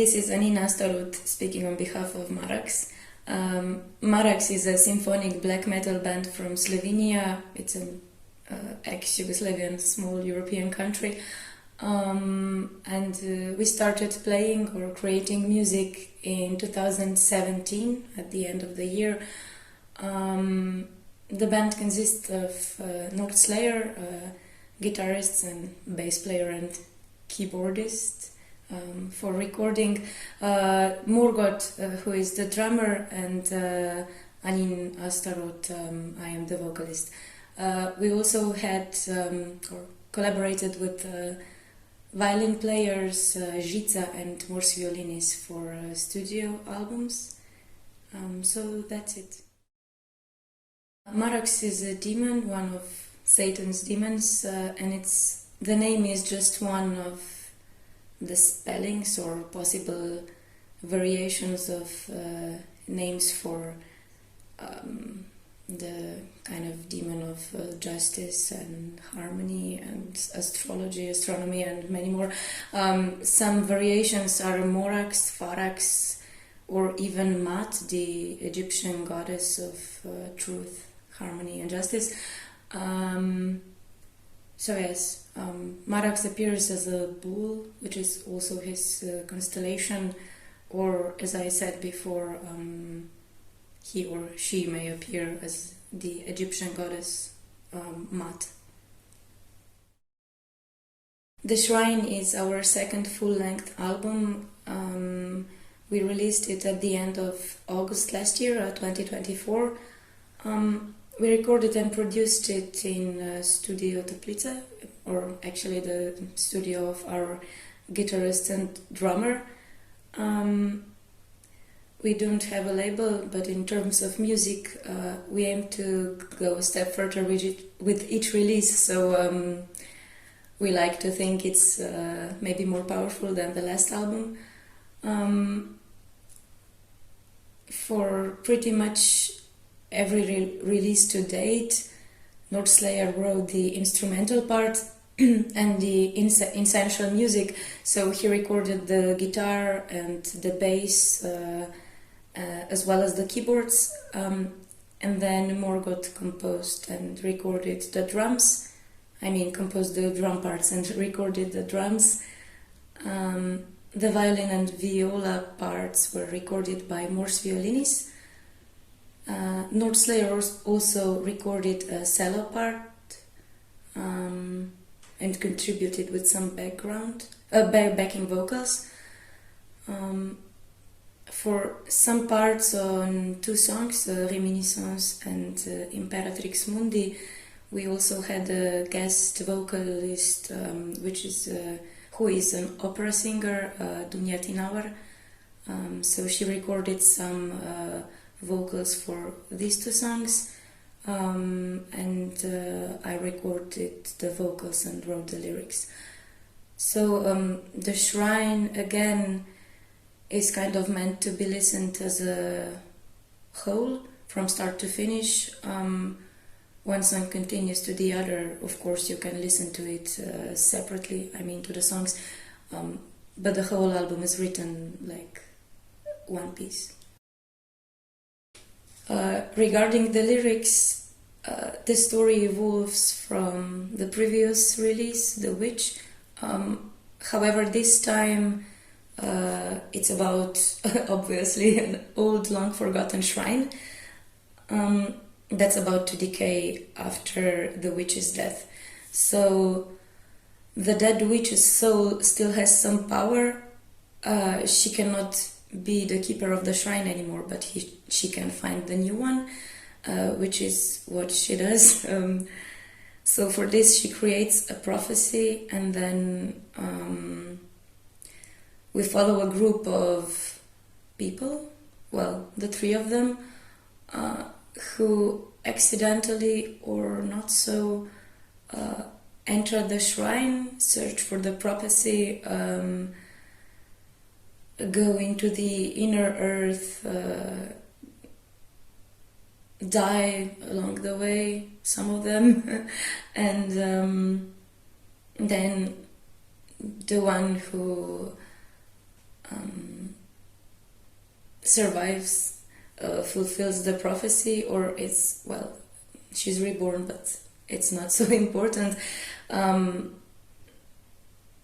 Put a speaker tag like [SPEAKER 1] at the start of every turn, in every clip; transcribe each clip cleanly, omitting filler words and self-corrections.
[SPEAKER 1] This is Anin Astaroth speaking on behalf of Marax. Marax is a symphonic black metal band from Slovenia. It's an ex-Yugoslavian small European country. And we started playing or creating music in 2017 at the end of the year. The band consists of North Slayer, guitarist and bass player and keyboardist. For recording, Morgot, who is the drummer, and Anin Astaroth, I am the vocalist. We also had or collaborated with violin players Žica and Morse Violinis for studio albums. So that's it. Marax is a demon, one of Satan's demons, and the name is just one of the spellings or possible variations of names for the kind of demon of justice and harmony and astrology, astronomy, and many more. Some variations are Marax, Farax, or even Mat, the Egyptian goddess of truth, harmony, and justice. So yes, Marax appears as a bull, which is also his constellation, or as I said before, he or she may appear as the Egyptian goddess Mat. The Shrine is our second full-length album. We released it at the end of August last year, 2024. We recorded and produced it in Studio Teplice, or actually the studio of our guitarist and drummer. We don't have a label, but in terms of music, we aim to go a step further with each release, so we like to think it's maybe more powerful than the last album. For pretty much every release to date, North Slayer wrote the instrumental part and the essential music, so he recorded the guitar and the bass as well as the keyboards, and then Morgot composed and recorded the drums. Composed the drum parts and recorded the drums. The violin and viola parts were recorded by Morse Violinis. North Slayer also recorded a cello part and contributed with some backing vocals. For some parts on two songs, Reminiscence and Imperatrix Mundi, we also had a guest vocalist, who is an opera singer, Dunja Tinauer. So she recorded some vocals for these two songs, and I recorded the vocals and wrote the lyrics. So the Shrine, again, is kind of meant to be listened as a whole, from start to finish. One song continues to the other. Of course, you can listen to it separately, to the songs, but the whole album is written like one piece. Regarding the lyrics, the story evolves from the previous release, The Witch. However, this time it's about, obviously, an old, long-forgotten shrine that's about to decay after the witch's death. So the dead witch's soul still has some power. She cannot be the keeper of the shrine anymore, but she can find the new one, which is what she does. So for this, she creates a prophecy, and then we follow a group of people, well, the three of them, who accidentally or not so enter the shrine, search for the prophecy, go into the inner earth, die along the way, some of them, and then the one who survives, fulfills the prophecy, or it's, well, she's reborn, but it's not so important.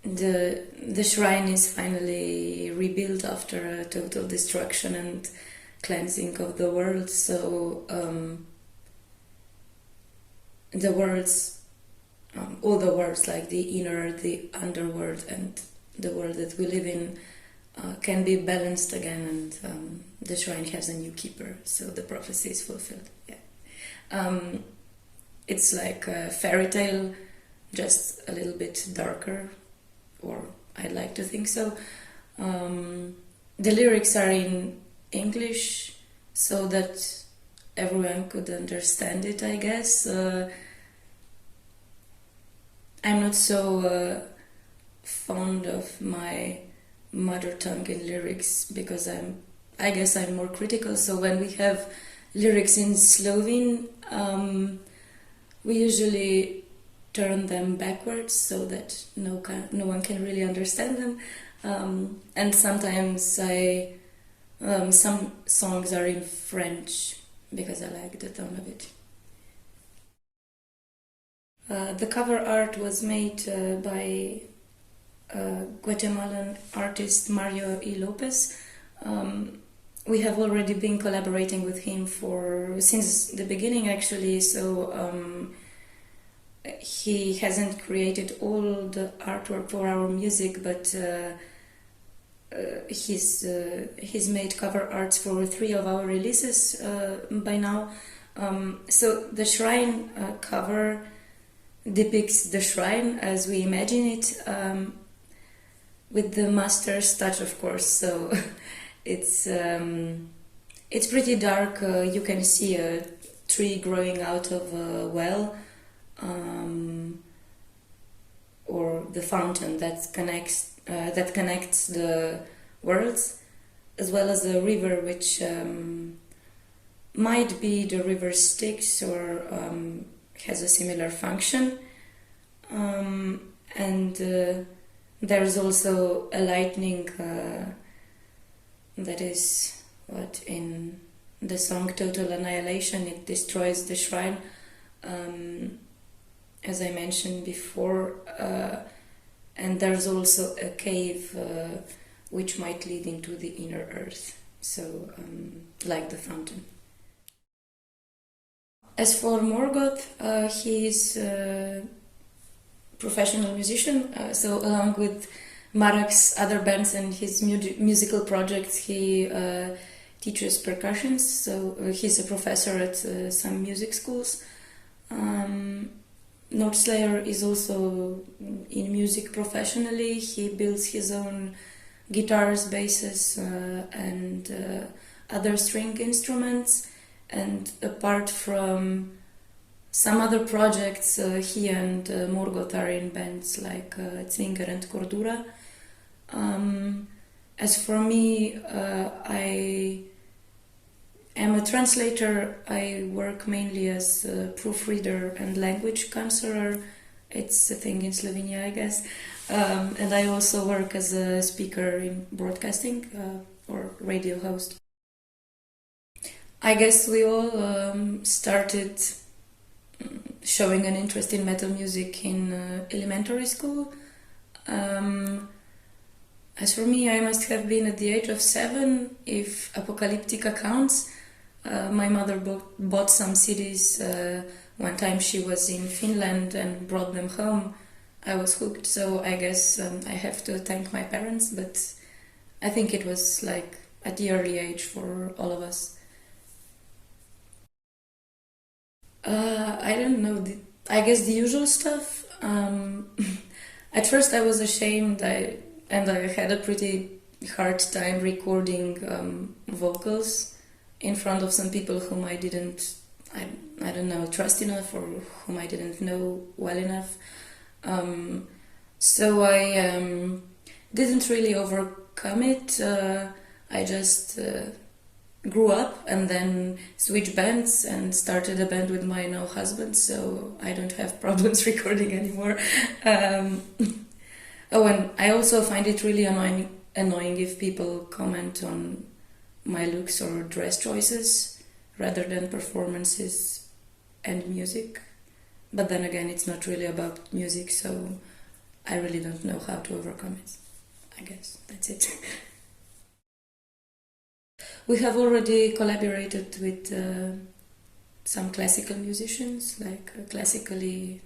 [SPEAKER 1] The shrine is finally rebuilt after a total destruction and cleansing of the world. So the worlds, all the worlds, like the inner, the underworld, and the world that we live in, can be balanced again, and the shrine has a new keeper, so the prophecy is fulfilled. Yeah, it's like a fairy tale, just a little bit darker, or I'd like to think so. The lyrics are in English, so that everyone could understand it, I guess. I'm not so fond of my mother tongue in lyrics, because I guess I'm more critical. So when we have lyrics in Slovene, we usually turn them backwards so that no one can really understand them. And sometimes some songs are in French because I like the tone of it. The cover art was made by Guatemalan artist Mario E. Lopez. We have already been collaborating with him since the beginning, actually, so he hasn't created all the artwork for our music, but he's made cover arts for 3 of our releases by now. So the shrine cover depicts the shrine as we imagine it, with the master's touch, of course. So it's pretty dark. You can see a tree growing out of a well, or the fountain that connects the worlds, as well as a river which might be the river Styx, or has a similar function, and there's also a lightning that is what in the song Total Annihilation, it destroys the shrine, as I mentioned before, and there's also a cave which might lead into the inner earth, so like the fountain. As for Morgoth, he is a professional musician, so along with Marax, other bands, and his musical projects, he teaches percussion, so he's a professor at some music schools. Nordslayer is also in music professionally. He builds his own guitars, basses, and other string instruments. And apart from some other projects, he and Morgoth are in bands like Zwinger and Cordura. As for me, I am a translator. I work mainly as a proofreader and language counselor. It's a thing in Slovenia, I guess. And I also work as a speaker in broadcasting or radio host. I guess we all started showing an interest in metal music in elementary school. As for me, I must have been at the age of 7, if Apocalyptica counts. My mother bought some CDs one time. She was in Finland and brought them home. I was hooked, so I guess I have to thank my parents, but I think it was like at the early age for all of us. I don't know. I guess the usual stuff. At first, I was ashamed, and I had a pretty hard time recording vocals in front of some people whom I didn't, I don't know, trust enough, or whom I didn't know well enough. So I didn't really overcome it. I just grew up and then switched bands and started a band with my now husband, so I don't have problems recording anymore. Oh, and I also find it really annoying annoying if people comment on my looks or dress choices rather than performances and music. But then again, it's not really about music, so I really don't know how to overcome it. I guess that's it. We have already collaborated with some classical musicians, like classically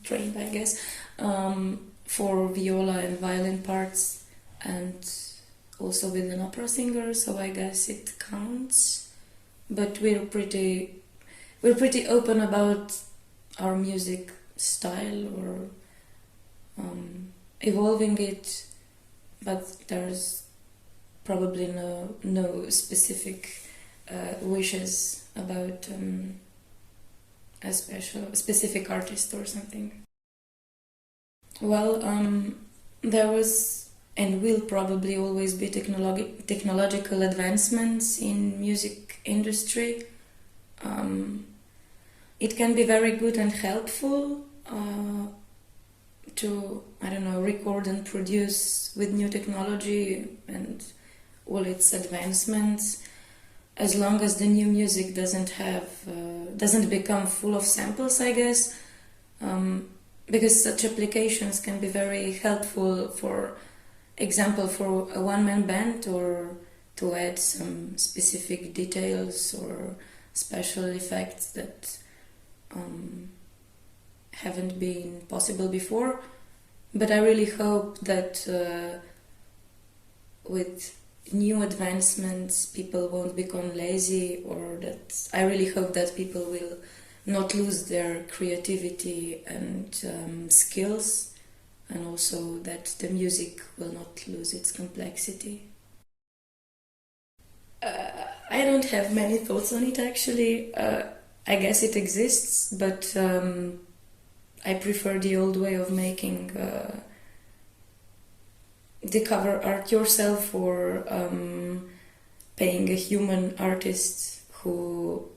[SPEAKER 1] trained, I guess, for viola and violin parts, and also with an opera singer, so I guess it counts. But we're pretty open about our music style or evolving it, but there's probably no specific wishes about a specific artist or something. Well, there was and will probably always be technological advancements in music industry. It can be very good and helpful to, I don't know, record and produce with new technology and all its advancements, as long as the new music doesn't become full of samples, I guess, because such applications can be very helpful, for example, for a one-man band, or to add some specific details or special effects that haven't been possible before. But I really hope that with new advancements people won't become lazy, or that I really hope that people will not lose their creativity and skills, and also that the music will not lose its complexity. I don't have many thoughts on it, actually. I guess it exists, but I prefer the old way of making the cover art yourself, or paying a human artist who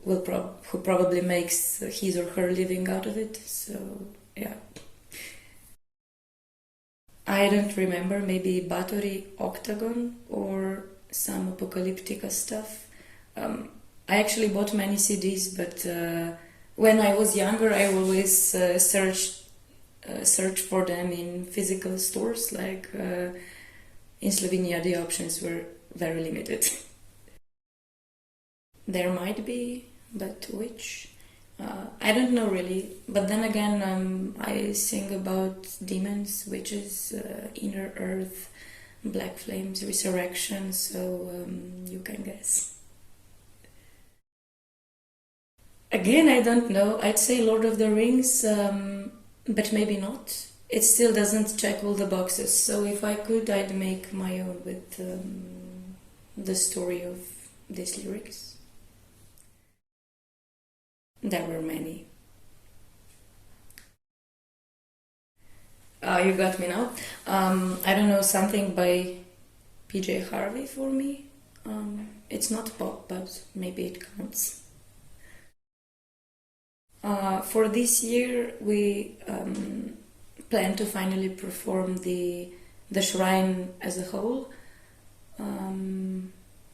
[SPEAKER 1] probably makes his or her living out of it. So yeah, I don't remember, maybe Bathory Octagon or some Apocalyptica stuff. I actually bought many CDs, but when I was younger I always searched for them in physical stores. Like in Slovenia the options were very limited. There might be, but which? I don't know really. But then again, I sing about demons, witches, inner earth, black flames, resurrection, so you can guess. Again, I don't know. I'd say Lord of the Rings, but maybe not. It still doesn't check all the boxes, so if I could, I'd make my own with the story of these lyrics. There were many. You got me now. I don't know, something by PJ Harvey for me. It's not pop, but maybe it counts. For this year, we plan to finally perform the shrine as a whole,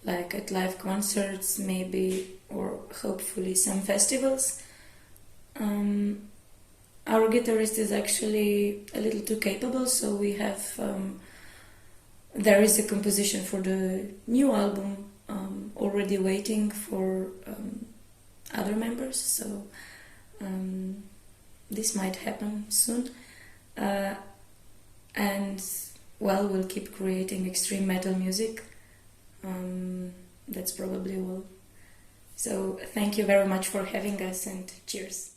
[SPEAKER 1] like at live concerts, maybe, or hopefully some festivals. Our guitarist is actually a little too capable, so we have there is a composition for the new album already waiting for other members, so this might happen soon. And well, we'll keep creating extreme metal music. That's probably all. So thank you very much for having us, and cheers.